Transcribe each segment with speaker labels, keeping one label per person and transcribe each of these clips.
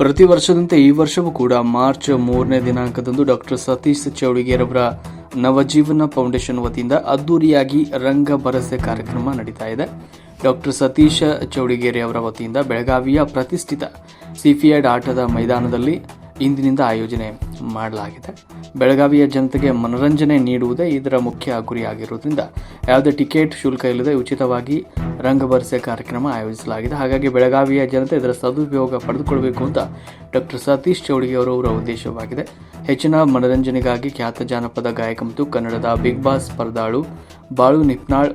Speaker 1: ಪ್ರತಿ ವರ್ಷದಂತೆ ಈ ವರ್ಷವೂ ಕೂಡ ಮಾರ್ಚ್ 3ನೇ ದಿನಾಂಕದಂದು ಡಾಕ್ಟರ್ ಸತೀಶ್ ಚೌಡಿಗೆರವರ ನವಜೀವನ ಫೌಂಡೇಶನ್ ವತಿಯಿಂದ ಅದ್ದೂರಿಯಾಗಿ ರಂಗ ಭರಸೆ ಕಾರ್ಯಕ್ರಮ ನಡೀತಾ ಇದೆ. ಡಾಕ್ಟರ್ ಸತೀಶ್ ಚೌಡಿಗೆರೆ ಅವರ ವತಿಯಿಂದ ಬೆಳಗಾವಿಯ ಪ್ರತಿಷ್ಠಿತ ಸಿಫಿಯಾಡ್ ಆಟದ ಮೈದಾನದಲ್ಲಿ ಇಂದಿನಿಂದ ಆಯೋಜನೆ ಮಾಡಲಾಗಿದೆ. ಬೆಳಗಾವಿಯ ಜನತೆಗೆ ಮನರಂಜನೆ ನೀಡುವುದೇ ಇದರ ಮುಖ್ಯ ಗುರಿಯಾಗಿರುವುದರಿಂದ ಯಾವುದೇ ಟಿಕೆಟ್ ಶುಲ್ಕ ಇಲ್ಲದೆ ಉಚಿತವಾಗಿ ರಂಗಭರಸೆ ಕಾರ್ಯಕ್ರಮ ಆಯೋಜಿಸಲಾಗಿದೆ. ಹಾಗಾಗಿ ಬೆಳಗಾವಿಯ ಜನತೆ ಇದರ ಸದುಪಯೋಗ ಪಡೆದುಕೊಳ್ಳಬೇಕು ಅಂತ ಡಾಕ್ಟರ್ ಸತೀಶ್ ಚೌಡಿಗೆ ಅವರ ಉದ್ದೇಶವಾಗಿದೆ. ಹೆಚ್ಚಿನ ಮನರಂಜನೆಗಾಗಿ ಖ್ಯಾತ ಜಾನಪದ ಗಾಯಕ ಮತ್ತು ಕನ್ನಡದ ಬಿಗ್ ಬಾಸ್ ಸ್ಪರ್ಧಾಳು ಬಾಳು ನಿಪ್ನಾಳ್,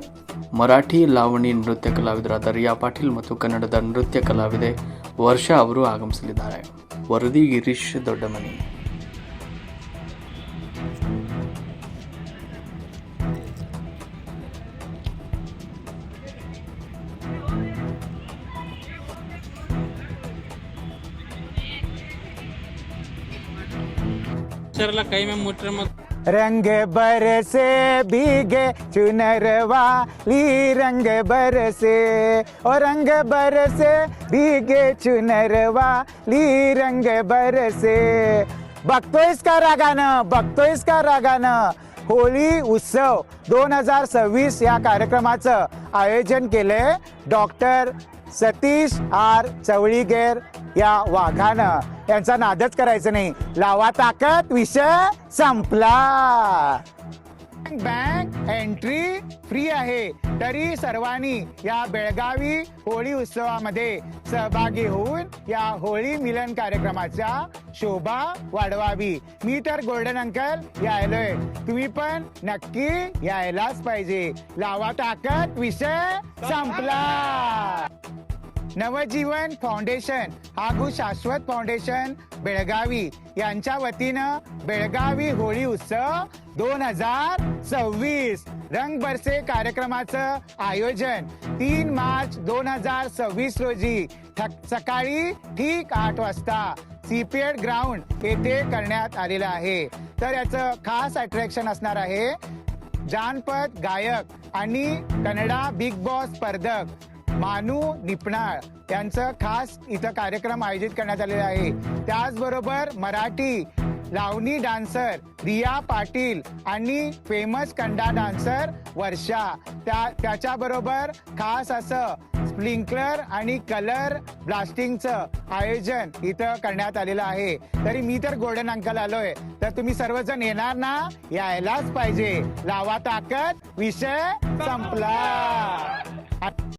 Speaker 1: ಮರಾಠಿ ಲಾವಣಿ ನೃತ್ಯ ಕಲಾವಿದರಾದ ರಿಯಾ ಪಾಟೀಲ್ ಮತ್ತು ಕನ್ನಡದ ನೃತ್ಯ ಕಲಾವಿದೆ ವರ್ಷಾ ಅವರು ಆಗಮಿಸಲಿದ್ದಾರೆ. ವರದಿ ಗಿರೀಶ್ ದೊಡ್ಡಮನಿ.
Speaker 2: कई में मोटर मत
Speaker 3: रंग बरसे भीगे चुनर वाली, रंग बरसे और रंग बरसे भीगे चुनर वाली, रंग बरसे. बघतोयस का रागानं होळी उत्सव 2026 या कार्यक्रमाचं आयोजन केले डॉक्टर सतीश आर चवळीगेर या वाघानं. यांचा नादच करायचं नाही. लावा ताकद, विषय संपला. बँक एंट्री फ्री आहे, तरी सर्वांनी या बेळगावी होळी उत्सवामध्ये सहभागी होऊन या होळी मिलन कार्यक्रमाच्या शोभा वाढवावी. मी तर गोल्डन अंकल यायलोय, तुम्ही पण नक्की यायलाच पाहिजे. लावा ताकद, विषय संपला. नवजीवन फाउंडेशन ಹಾಗೂ शाश्वत फाउंडेशन बेळगावी यांच्या वतीनं बेळगावी होळी उत्सव 2026 रंग बरसे कार्यक्रमाचं आयोजन 3 मार्च 2026 रोजी सकाळी ठीक 8 वाजता सीपीएड ग्राउंड येथे करण्यात आलेलं आहे. तर याचं खास अट्रॅक्शन असणार आहे जानपद गायक आणि कन्नडा बिग बॉस स्पर्धक मानू निपनाळ यांचं खास इथं कार्यक्रम आयोजित करण्यात आलेला आहे. त्याचबरोबर मराठी लावणी डान्सर रिया पाटील आणि फेमस कंडा डान्सर वर्षा, त्याच्याबरोबर खास असं स्प्रिंकलर आणि कलर ब्लास्टिंगचं आयोजन इथं करण्यात आलेलं आहे. तरी मी तर गोल्डन अंकल आलोय, तर तुम्ही सर्वजण येणार ना? यायलाच पाहिजे. लावा ताकद, विषय संपला.